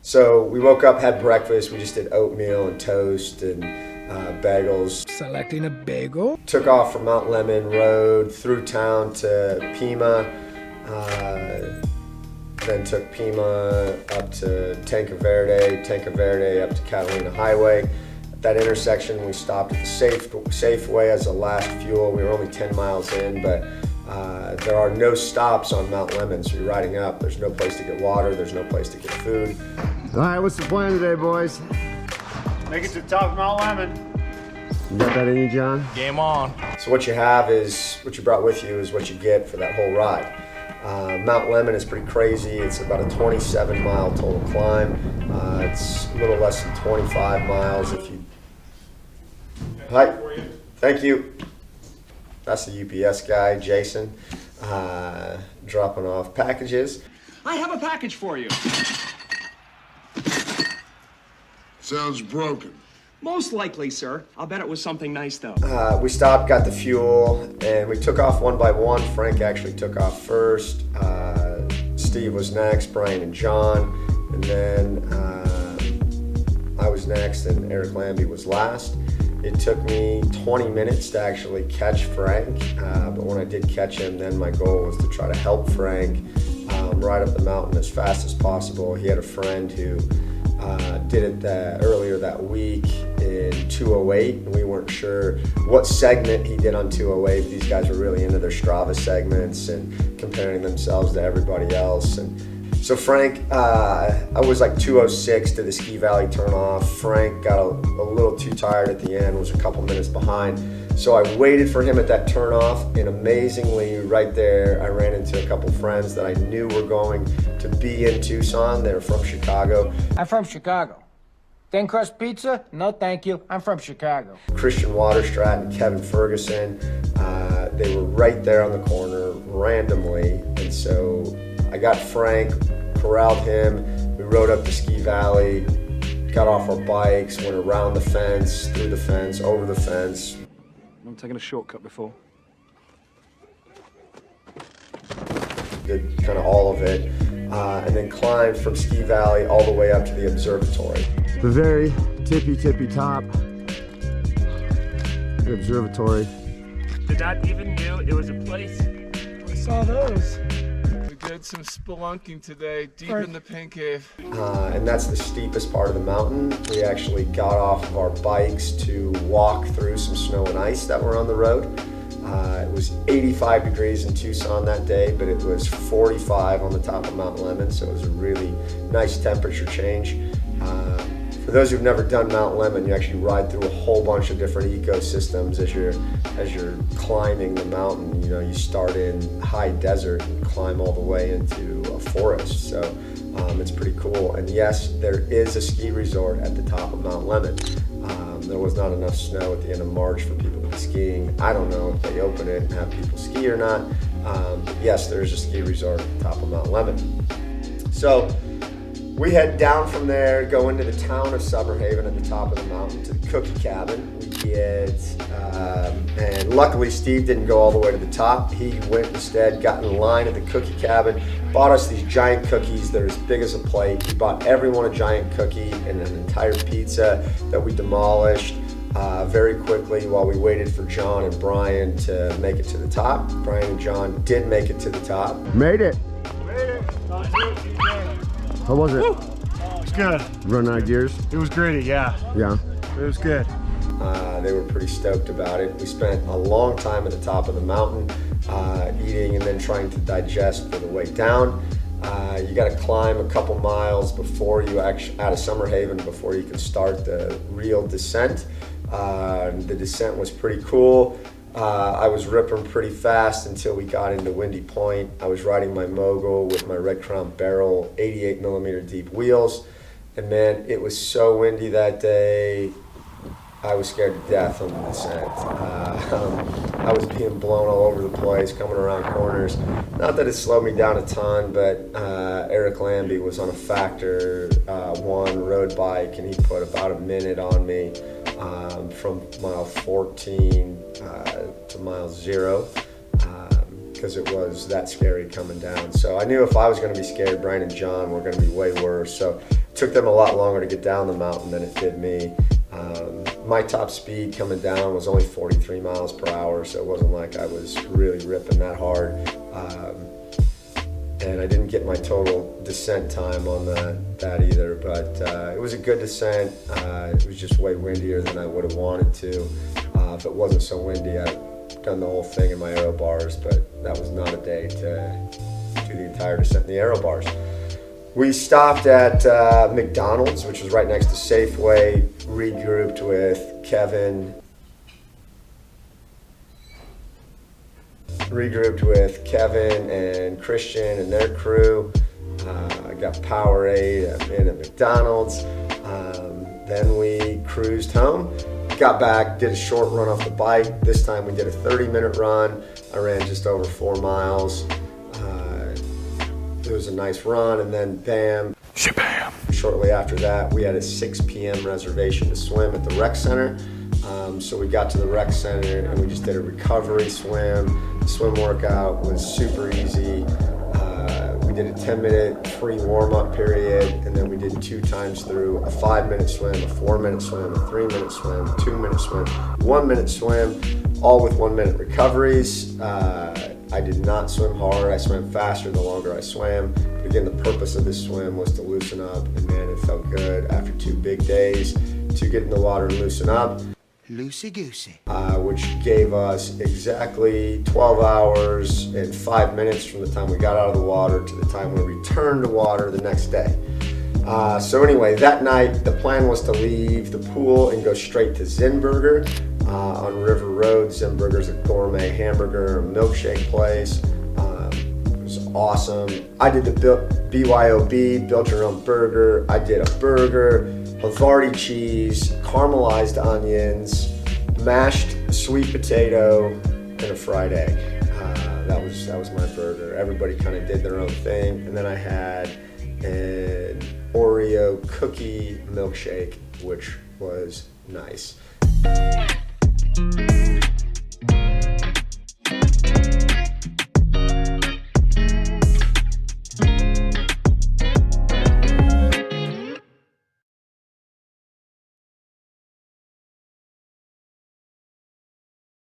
So we woke up, had breakfast. We just did oatmeal and toast and bagels. Selecting a bagel. Took off from Mt.Lemon, rode through town to Pima, then took Pima up to Tanque Verde up to Catalina Highway. At that intersection, we stopped at the Safeway as a last fuel. We were only 10 miles in, but there are no stops on Mt.Lemon, so you're riding up. There's no place to get water. There's no place to get food. All right, what's the plan today, boys? Make it to the top of Mt.Lemon. You got that in you, John? Game on. So what you have is, what you brought with you is what you get for that whole ride. Mt.Lemon is pretty crazy. It's about a 27-mile total climb. It's a little less than 25 miles if you... Hi, thank you. That's the UPS guy, Jason, dropping off packages. I have a package for you. Sounds broken. Most likely, sir. I'll bet it was something nice, though. We stopped, got the fuel, and we took off one by one. Frank actually took off first. Steve was next, Brian and John, and then I was next, and Eric Lambie was last. It took me 20 minutes to actually catch Frank, but when I did catch him, then my goal was to try to help Frank ride up the mountain as fast as possible. He had a friend who did it earlier that week in 208, and we weren't sure what segment he did on 208. These guys were really into their Strava segments and comparing themselves to everybody else. And so Frank, I was like 206 to the Ski Valley turnoff. Frank got a little too tired at the end, was a couple minutes behind. So I waited for him at that turnoff, and amazingly, right there, I ran into a couple friends that I knew were going to be in Tucson. They're from Chicago. I'm from Chicago. Thin crust pizza? No, thank you. I'm from Chicago. Christian Waterstrat and Kevin Ferguson. They were right there on the corner randomly, and so I got Frank, corralled him. We rode up to Ski Valley, got off our bikes, went around the fence, through the fence, over the fence. I'm taking a shortcut before. Did kind of all of it, and then climbed from Ski Valley all the way up to the observatory. The very tippy top. The observatory. Did not even knew it was a place. I saw those. We did some spelunking today, deep in the pain cave. And that's the steepest part of the mountain. We actually got off of our bikes to walk through some snow and ice that were on the road. It was 85 degrees in Tucson that day, but it was 45 on the top of Mt.Lemon, so it was a really nice temperature change. For those who've never done Mt.Lemon, you actually ride through a whole bunch of different ecosystems as you're climbing the mountain. You know, you start in high desert and climb all the way into a forest, so it's pretty cool. And yes, there is a ski resort at the top of Mt.Lemon. There was not enough snow at the end of March for people to be skiing. I don't know if they open it and have people ski or not. But yes, there's a ski resort at the top of Mt.Lemon. So we head down from there, go into the town of Summerhaven at the top of the mountain to the cookie cabin. We get, and luckily Steve didn't go all the way to the top. He went instead, got in line at the cookie cabin, bought us these giant cookies. They're as big as a plate. He bought everyone a giant cookie and an entire pizza that we demolished very quickly while we waited for John and Brian to make it to the top. Brian and John did make it to the top. Made it. How was it? It was good. Run out of gears? It was gritty, yeah. Yeah. It was good. They were pretty stoked about it. We spent a long time at the top of the mountain eating and then trying to digest for the way down. You got to climb a couple miles before you actually out of Summerhaven before you can start the real descent. The descent was pretty cool. I was ripping pretty fast until we got into Windy Point. I was riding my Mogul with my Red Crown Barrel 88mm deep wheels. And man, it was so windy that day, I was scared to death on the descent. I was being blown all over the place, coming around corners. Not that it slowed me down a ton, but Eric Lambie was on a Factor 1 road bike, and he put about a minute on me from mile 14 to mile 0. Because it was that scary coming down. So I knew if I was going to be scared, Brian and John were going to be way worse. So Took them a lot longer to get down the mountain than it did me. My top speed coming down was only 43 miles per hour, so it wasn't like I was really ripping that hard. And I didn't get my total descent time on that either, but it was a good descent. It was just way windier than I would have wanted to. If it wasn't so windy, I'd done the whole thing in my aero bars, but that was not a day to do the entire descent in the aero bars. We stopped at McDonald's, which was right next to Safeway, regrouped with Kevin and Christian and their crew. I got Powerade in at McDonald's. Then we cruised home, got back, did a short run off the bike. This time we did a 30-minute run. I ran just over 4 miles. It was a nice run, and then bam, shabam. Shortly after that, we had a 6 p.m. reservation to swim at the rec center. So we got to the rec center and we just did a recovery swim. The swim workout was super easy. We did a 10-minute free warm-up period, and then we did 2 times through a 5-minute swim, a 4-minute swim, a 3-minute swim, a 2-minute swim, 1-minute swim, all with 1-minute recoveries. I did not swim hard. I swam faster the longer I swam. But again, the purpose of this swim was to loosen up, and man, it felt good after 2 big days to get in the water and loosen up. Loosey-goosey. Which gave us exactly 12 hours and 5 minutes from the time we got out of the water to the time we returned to water the next day. So anyway, that night the plan was to leave the pool and go straight to Zinburger on River Road. Zinburger's a gourmet hamburger and milkshake place. It was awesome. I did the BYOB, build your own burger. I did a burger, Havarti cheese, caramelized onions, mashed sweet potato, and a fried egg. That was my burger. Everybody kind of did their own thing, and then I had an Oreo cookie milkshake, which was nice.